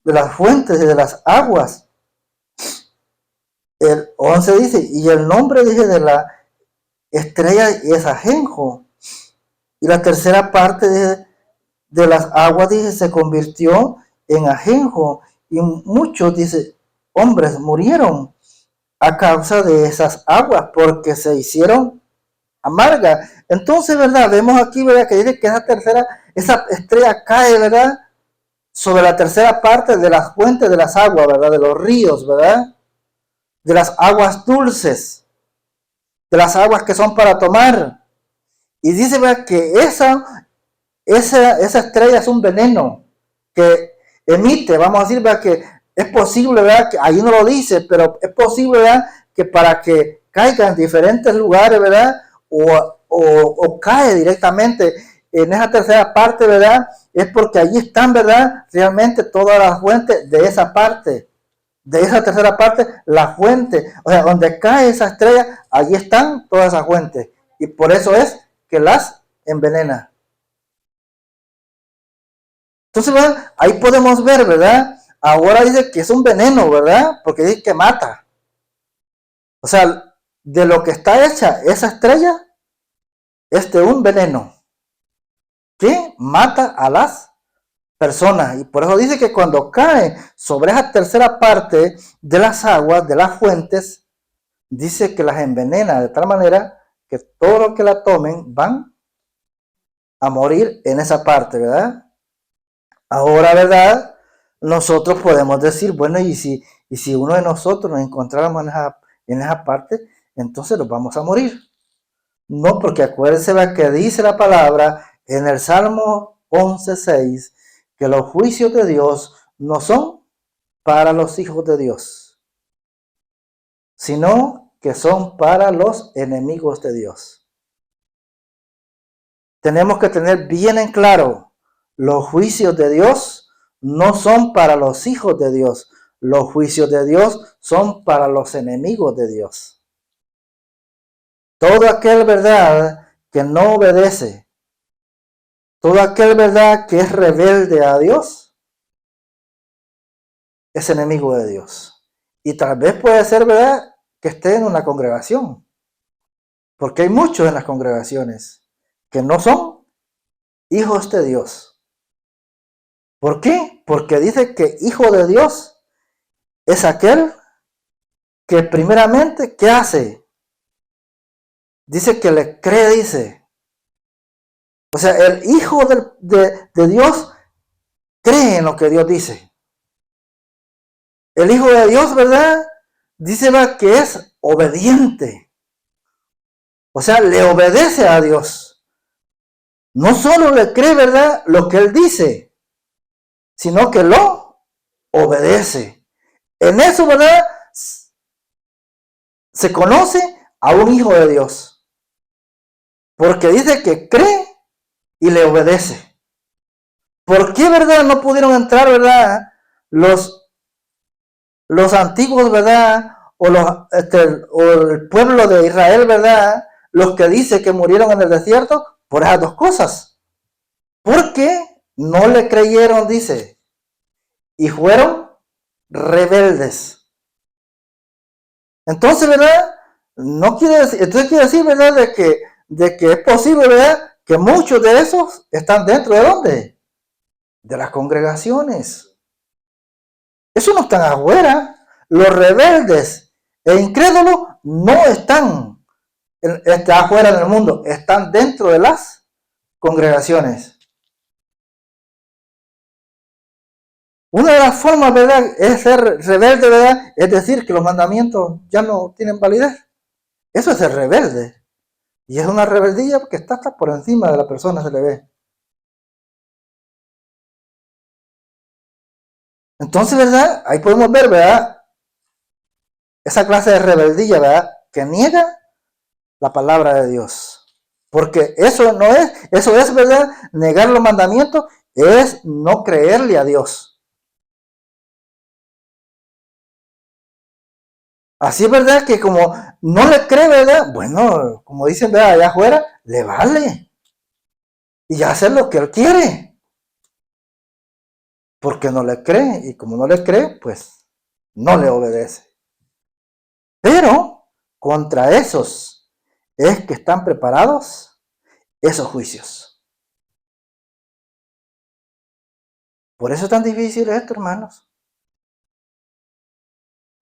de las fuentes y de las aguas. El 11 dice, y el nombre, dije, de la estrella es ajenjo. Y la tercera parte de las aguas, dije, se convirtió en ajenjo. Y muchos, dice, hombres murieron a causa de esas aguas, porque se hicieron amargas. Entonces, ¿verdad? Vemos aquí, ¿verdad?, que dice que esa estrella cae, ¿verdad?, sobre la tercera parte de las fuentes de las aguas, ¿verdad?, de los ríos, ¿verdad?, de las aguas dulces, de las aguas que son para tomar. Y dice, ¿verdad?, que esa estrella es un veneno que emite, vamos a decir, ¿verdad?, que es posible, ¿verdad?, que ahí no lo dice, pero es posible, ¿verdad?, que para que caiga en diferentes lugares, ¿verdad?, o cae directamente en esa tercera parte, ¿verdad?, es porque allí están, ¿verdad?, realmente todas las fuentes de esa parte, de esa tercera parte, la fuente, o sea, donde cae esa estrella, allí están todas esas fuentes, y por eso es que las envenena. Entonces, ¿verdad?, ahí podemos ver, ¿verdad? Ahora dice que es un veneno, ¿verdad? Porque dice que mata. O sea, de lo que está hecha esa estrella, es de un veneno que mata a las personas. Y por eso dice que cuando cae sobre esa tercera parte de las aguas, de las fuentes, dice que las envenena de tal manera que todos los que la tomen van a morir en esa parte, ¿verdad? Ahora, ¿verdad? nosotros podemos decir, bueno, y si uno de nosotros nos encontráramos en esa parte, entonces nos vamos a morir. No, porque acuérdense que dice la palabra en el Salmo 11:6, que los juicios de Dios no son para los hijos de Dios, sino que son para los enemigos de Dios. Tenemos que tener bien en claro, los juicios de Dios no son para los hijos de Dios, los juicios de Dios son para los enemigos de Dios. Todo aquel, ¿verdad?, que no obedece, todo aquel, ¿verdad?, que es rebelde a Dios, es enemigo de Dios. Y tal vez puede ser, ¿verdad?, que esté en una congregación. Porque hay muchos en las congregaciones que no son hijos de Dios. ¿Por qué? Porque dice que hijo de Dios es aquel que primeramente, ¿qué hace? Dice que le cree, dice. O sea, el hijo de Dios cree en lo que Dios dice. El hijo de Dios, ¿verdad?, dice que es obediente. O sea, le obedece a Dios. No solo le cree, ¿verdad?, lo que Él dice, sino que lo obedece. En eso, ¿verdad?, se conoce a un hijo de Dios. Porque dice que cree y le obedece. ¿Por qué, verdad, no pudieron entrar, verdad, los antiguos, verdad, o el pueblo de Israel, verdad, los que dice que murieron en el desierto? Por esas dos cosas. Porque no le creyeron, dice, y fueron rebeldes. Entonces, ¿verdad? No quiere decir, entonces quiere decir, ¿verdad?, de que es posible, ¿verdad?, que muchos de esos están dentro de ¿dónde? De las congregaciones. Eso no están afuera. Los rebeldes e incrédulos no están afuera del mundo, están dentro de las congregaciones. Una de las formas, ¿verdad?, es ser rebelde, ¿verdad?, es decir, que los mandamientos ya no tienen validez. Eso es ser rebelde. Y es una rebeldía que está hasta por encima de la persona, se le ve. Entonces, ¿verdad?, ahí podemos ver, ¿verdad?, esa clase de rebeldía, ¿verdad?, que niega la palabra de Dios. Porque eso es, ¿verdad?, negar los mandamientos es no creerle a Dios. Así es, verdad, que como no le cree, ¿verdad?, bueno, como dicen, ¿verdad?, allá afuera, le vale. Y hace lo que él quiere. Porque no le cree. Y como no le cree, pues no le obedece. Pero contra esos es que están preparados esos juicios. Por eso es tan difícil esto, hermanos.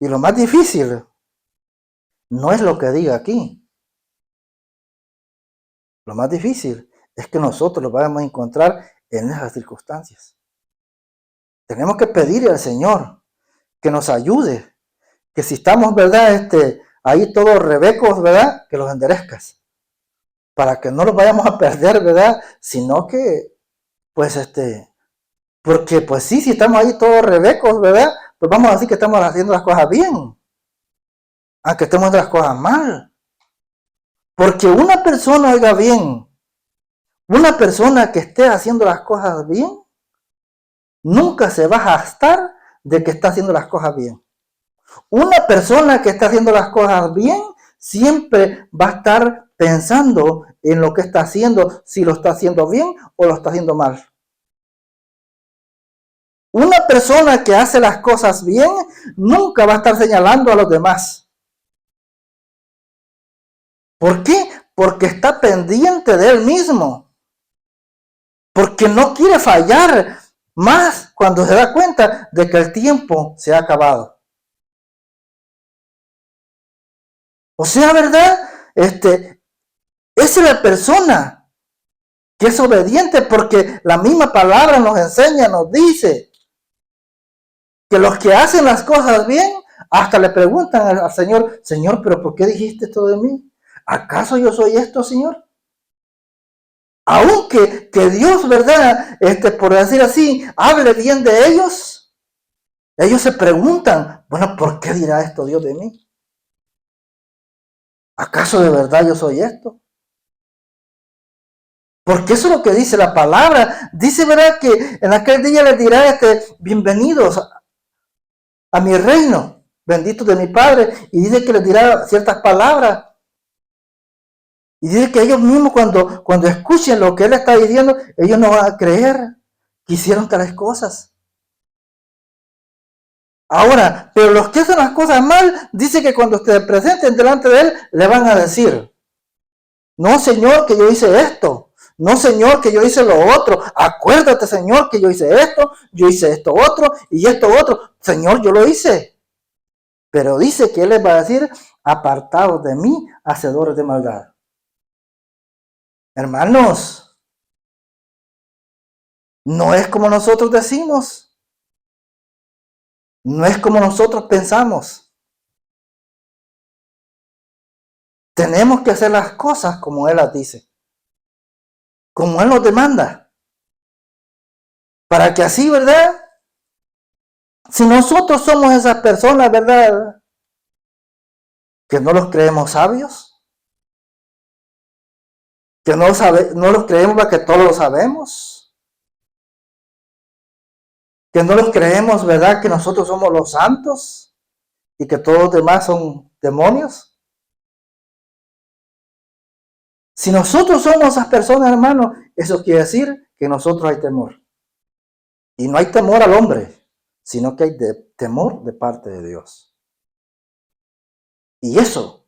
Y lo más difícil no es lo que diga aquí. Lo más difícil es que nosotros lo vamos a encontrar en esas circunstancias. Tenemos que pedirle al Señor que nos ayude, que si estamos, ¿verdad?, ahí todos rebecos, ¿verdad?, que los enderezcas, para que no los vayamos a perder, ¿verdad?, sino que, pues, porque, pues sí, si estamos ahí todos rebecos, ¿verdad?, pues vamos a decir que estamos haciendo las cosas bien, aunque estemos haciendo las cosas mal. Porque una persona, oiga bien, una persona que esté haciendo las cosas bien, nunca se va a gastar de que está haciendo las cosas bien. Una persona que está haciendo las cosas bien, siempre va a estar pensando en lo que está haciendo, si lo está haciendo bien o lo está haciendo mal. Una persona que hace las cosas bien, nunca va a estar señalando a los demás. ¿Por qué? Porque está pendiente de él mismo. Porque no quiere fallar más cuando se da cuenta de que el tiempo se ha acabado. O sea, ¿verdad? Esa es la persona que es obediente, porque la misma palabra nos enseña, nos dice que los que hacen las cosas bien, hasta le preguntan al Señor, Señor, pero ¿por qué dijiste esto de mí? ¿Acaso yo soy esto, Señor? Aunque que Dios, ¿verdad? Por decir así, hable bien de ellos se preguntan, bueno, ¿por qué dirá esto Dios de mí? ¿Acaso de verdad yo soy esto? Porque eso es lo que dice la palabra. Dice, ¿verdad? Que en aquel día les dirá, bienvenidos a mi reino, benditos de mi Padre. Y dice que les dirá ciertas palabras. Y dice que ellos mismos cuando escuchen lo que Él está diciendo, ellos no van a creer que hicieron tales cosas. Ahora, pero los que hacen las cosas mal, dice que cuando se presenten delante de Él, le van a decir, no, Señor, que yo hice esto. No, Señor, que yo hice lo otro. Acuérdate, Señor, que yo hice esto otro, y esto otro. Señor, yo lo hice. Pero dice que Él les va a decir, apartados de mí, hacedores de maldad. Hermanos, no es como nosotros decimos. No es como nosotros pensamos. Tenemos que hacer las cosas como Él las dice. Como Él nos demanda. Para que así, ¿verdad? Si nosotros somos esas personas, ¿verdad? Que no los creemos sabios. Que no los creemos porque todos lo sabemos. Que no los creemos, ¿verdad? Que nosotros somos los santos y que todos los demás son demonios. Si nosotros somos esas personas, hermanos, eso quiere decir que en nosotros hay temor. Y no hay temor al hombre, sino que hay temor de parte de Dios. Y eso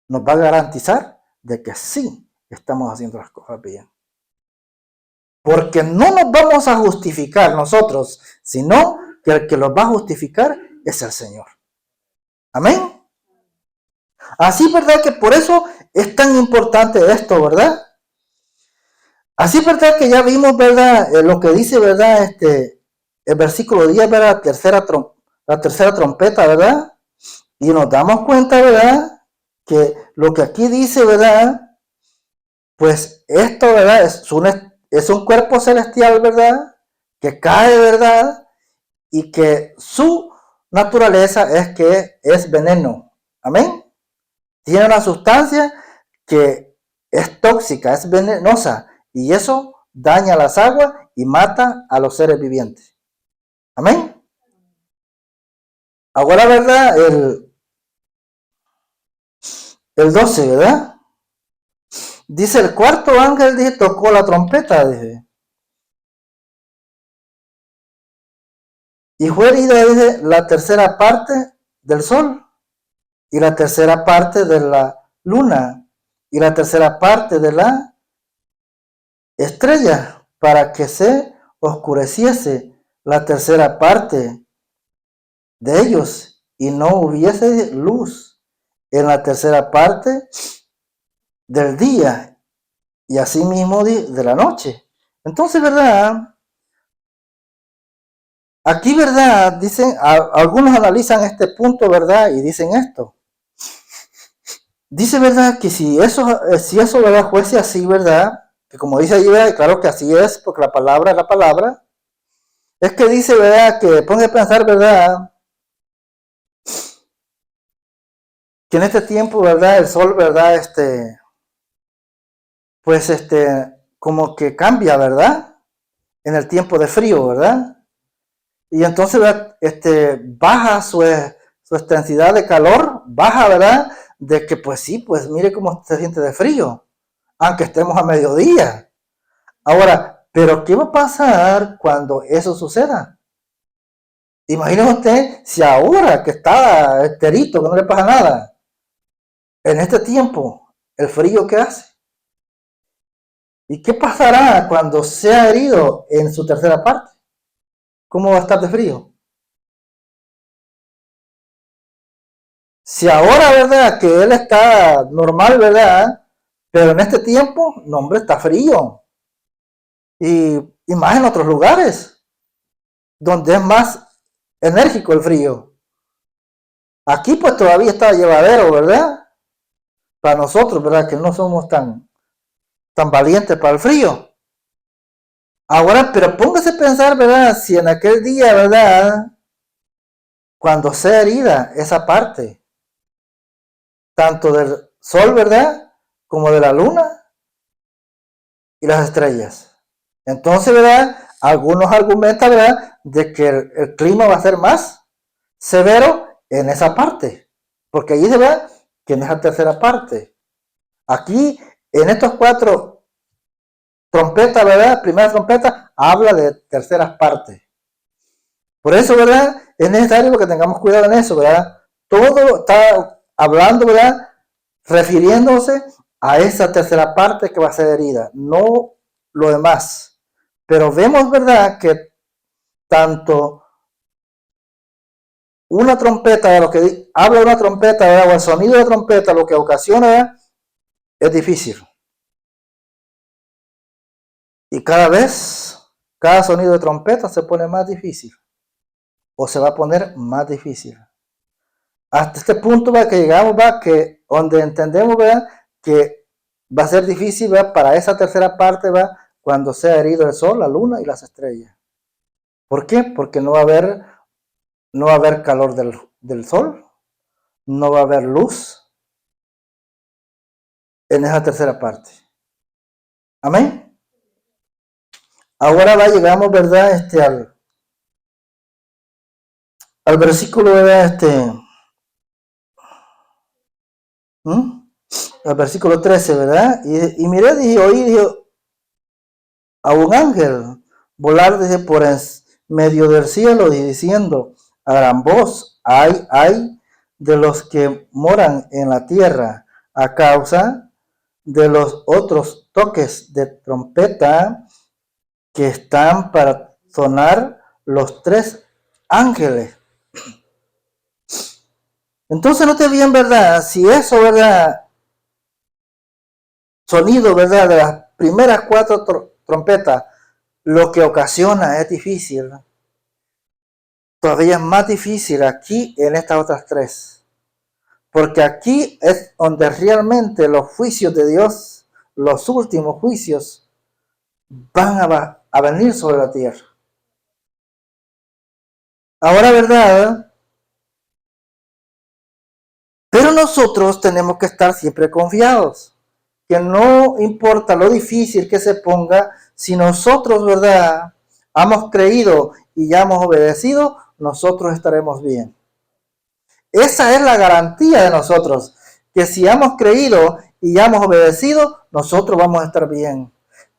nos va a garantizar de que sí estamos haciendo las cosas bien. Porque no nos vamos a justificar nosotros, sino que el que los va a justificar es el Señor. Amén. Así, ¿verdad? Que por eso es tan importante esto, ¿verdad? Así, ¿verdad? Que ya vimos, ¿verdad? Lo que dice, ¿verdad? El versículo 10, ¿verdad? La tercera trompeta, ¿verdad? Y nos damos cuenta, ¿verdad? Que lo que aquí dice, ¿verdad? Pues esto, ¿verdad? Es un cuerpo celestial, ¿verdad? Que cae, ¿verdad? Y que su naturaleza es que es veneno. Amén. Tiene una sustancia que es tóxica, es venenosa. Y eso daña las aguas y mata a los seres vivientes. Amén. Ahora, ¿verdad? El 12, ¿verdad? Dice el cuarto ángel, dice, tocó la trompeta, dice. Y fue herida, dice, la tercera parte del sol, y la tercera parte de la luna, y la tercera parte de la estrella, para que se oscureciese la tercera parte de ellos, y no hubiese luz en la tercera parte del día, y asimismo de la noche. Entonces, ¿verdad? Aquí, ¿verdad? Dicen, algunos analizan este punto, ¿verdad? Y dicen esto. Dice, ¿verdad? Que si eso, ¿verdad? Fuese así, ¿verdad? Que como dice ahí, ¿verdad? Claro que así es, porque la palabra es la palabra. Es que dice, ¿verdad? Que pone a pensar, ¿verdad? Que en este tiempo, ¿verdad? El sol, ¿verdad? Pues, como que cambia, ¿verdad? En el tiempo de frío, ¿verdad? Y entonces, ¿verdad? Baja su extensidad de calor, baja, ¿verdad? De que, pues sí, pues mire cómo se siente de frío, aunque estemos a mediodía. Ahora, ¿pero qué va a pasar cuando eso suceda? Imagínese usted si ahora que está enterito, que no le pasa nada, en este tiempo, el frío que hace. ¿Y qué pasará cuando sea herido en su tercera parte? ¿Cómo va a estar de frío? Si ahora, ¿verdad? Que él está normal, ¿verdad? Pero en este tiempo, no, hombre, está frío. Y más en otros lugares, donde es más enérgico el frío. Aquí pues todavía está llevadero, ¿verdad? Para nosotros, ¿verdad? Que no somos tan valientes para el frío. Ahora, pero póngase a pensar, ¿verdad? Si en aquel día, ¿verdad? Cuando sea herida esa parte, tanto del sol, ¿verdad? Como de la luna y las estrellas. Entonces, ¿verdad? Algunos argumentan, ¿verdad? De que el clima va a ser más severo en esa parte. Porque allí se ve que en esa tercera parte. Aquí, en estos 4 trompetas, ¿verdad? Primera trompeta habla de terceras partes. Por eso, ¿verdad? Es necesario que tengamos cuidado en eso, ¿verdad? Todo está hablando, ¿verdad? Refiriéndose a esa tercera parte que va a ser herida, no lo demás. Pero vemos, ¿verdad? Que tanto una trompeta, de lo que habla una trompeta, ¿verdad? O el sonido de la trompeta, lo que ocasiona, ¿verdad? Es difícil. Y cada sonido de trompeta se pone más difícil. O se va a poner más difícil. Hasta este punto va que llegamos, va que donde entendemos, ¿verdad? Que va a ser difícil, ¿verdad? Para esa tercera parte, ¿verdad? Cuando sea herido el sol, la luna y las estrellas. ¿Por qué? Porque no va a haber calor del sol, no va a haber luz en esa tercera parte. Amén. Ahora llegamos, ¿verdad? Al versículo, ¿verdad? Al versículo 13, ¿verdad? Y miré, dije, oí, a un ángel volar desde por en medio del cielo y diciendo a gran voz, ay de los que moran en la tierra a causa de los otros toques de trompeta que están para sonar los 3 ángeles. Entonces note bien, ¿verdad? Si eso, ¿verdad? Sonido, ¿verdad? De las primeras 4 trompetas, lo que ocasiona es difícil. Todavía es más difícil aquí en estas otras 3. Porque aquí es donde realmente los juicios de Dios, los últimos juicios, van a venir sobre la tierra. Ahora, ¿verdad? Pero nosotros tenemos que estar siempre confiados. Que no importa lo difícil que se ponga, si nosotros, ¿verdad? Hemos creído y ya hemos obedecido, nosotros estaremos bien. Esa es la garantía de nosotros, que si hemos creído y ya hemos obedecido, nosotros vamos a estar bien.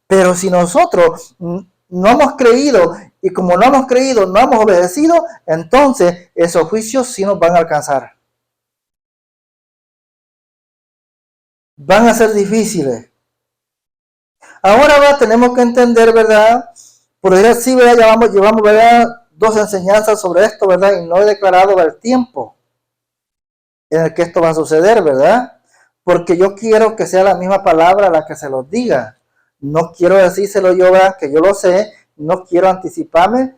Pero si nosotros no hemos creído y como no hemos creído, no hemos obedecido, entonces esos juicios sí nos van a alcanzar. Van a ser difíciles. Ahora tenemos que entender, ¿verdad? Por decir así, ¿verdad? Llevamos, ¿verdad? 2 enseñanzas sobre esto, ¿verdad? Y no he declarado el tiempo en el que esto va a suceder, ¿verdad? Porque yo quiero que sea la misma palabra la que se los diga. No quiero decírselo yo, ¿verdad? Que yo lo sé. No quiero anticiparme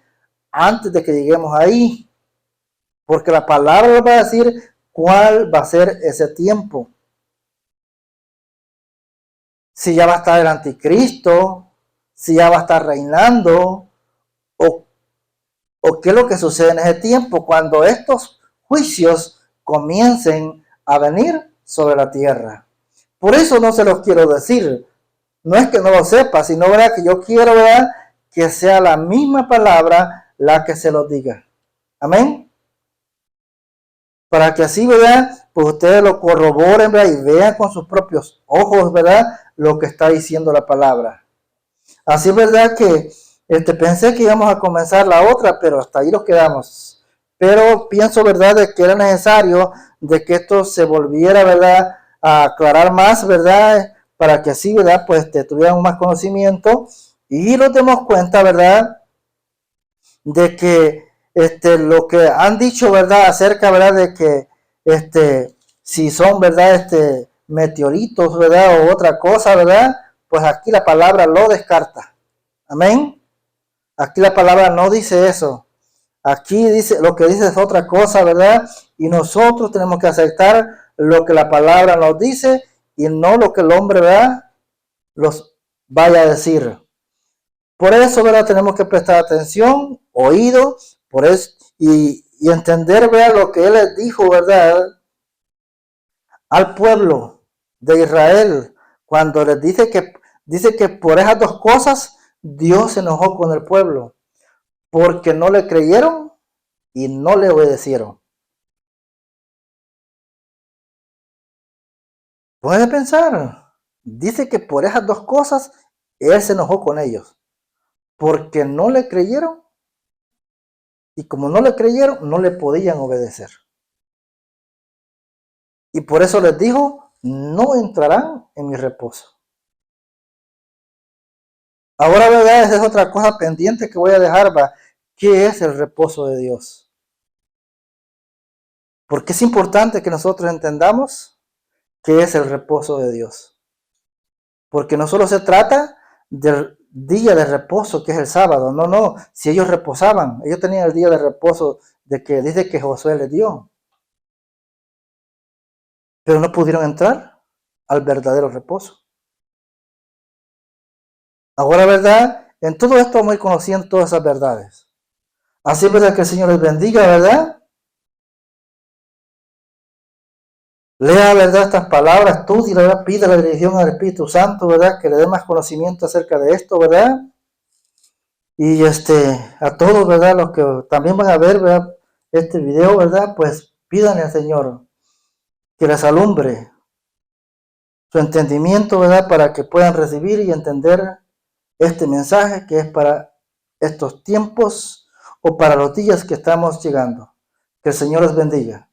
antes de que lleguemos ahí. Porque la palabra va a decir cuál va a ser ese tiempo. Si ya va a estar el anticristo, si ya va a estar reinando, o qué es lo que sucede en ese tiempo cuando estos juicios comiencen a venir sobre la tierra. Por eso no se los quiero decir. No es que no lo sepa, sino ¿verdad? Que yo quiero ¿verdad? Que sea la misma palabra la que se los diga. Amén. Para que así, ¿verdad? Pues ustedes lo corroboren, ¿verdad? Y vean con sus propios ojos, ¿verdad? Lo que está diciendo la palabra. Así es verdad que pensé que íbamos a comenzar la otra, pero hasta ahí nos quedamos. Pero pienso, ¿verdad?, de que era necesario de que esto se volviera, ¿verdad?, a aclarar más, ¿verdad?, para que así, ¿verdad?, pues tuvieran más conocimiento y nos demos cuenta, ¿verdad?, de que lo que han dicho, ¿verdad?, acerca, ¿verdad?, de que si son, ¿verdad?, meteoritos, ¿verdad?, o otra cosa, ¿verdad?, pues aquí la palabra lo descarta. Amén. Aquí la palabra no dice eso. Aquí dice, lo que dice es otra cosa, ¿verdad? Y nosotros tenemos que aceptar lo que la palabra nos dice y no lo que el hombre, ¿verdad?, los vaya a decir. Por eso, ¿verdad?, tenemos que prestar atención, oído, por eso, y entender, ¿verdad?, lo que él les dijo, ¿verdad?, al pueblo de Israel, cuando les dice que por esas dos cosas Dios se enojó con el pueblo, porque no le creyeron y no le obedecieron. Puede pensar, dice que por esas dos cosas Él se enojó con ellos, porque no le creyeron y como no le creyeron, no le podían obedecer. Y por eso les dijo, no entrarán en mi reposo. Ahora, ¿verdad? Esa es otra cosa pendiente que voy a dejar, ¿va? ¿Qué es el reposo de Dios? Porque es importante que nosotros entendamos qué es el reposo de Dios. Porque no solo se trata del día de reposo, que es el sábado. No. Si ellos reposaban, ellos tenían el día de reposo de que dice que Josué les dio. Pero no pudieron entrar al verdadero reposo. Ahora, ¿verdad? En todo esto vamos a ir conociendo todas esas verdades. Así, ¿verdad? Que el Señor les bendiga, ¿verdad? Lea, ¿verdad?, estas palabras, estudie, ¿verdad?, pida la dirección al Espíritu Santo, ¿verdad?, que le dé más conocimiento acerca de esto, ¿verdad? Y a todos, ¿verdad?, los que también van a ver, ¿verdad?, este video, ¿verdad?, pues pídanle al Señor que les alumbre su entendimiento, ¿verdad?, para que puedan recibir y entender este mensaje que es para estos tiempos o para los días que estamos llegando. Que el Señor les bendiga.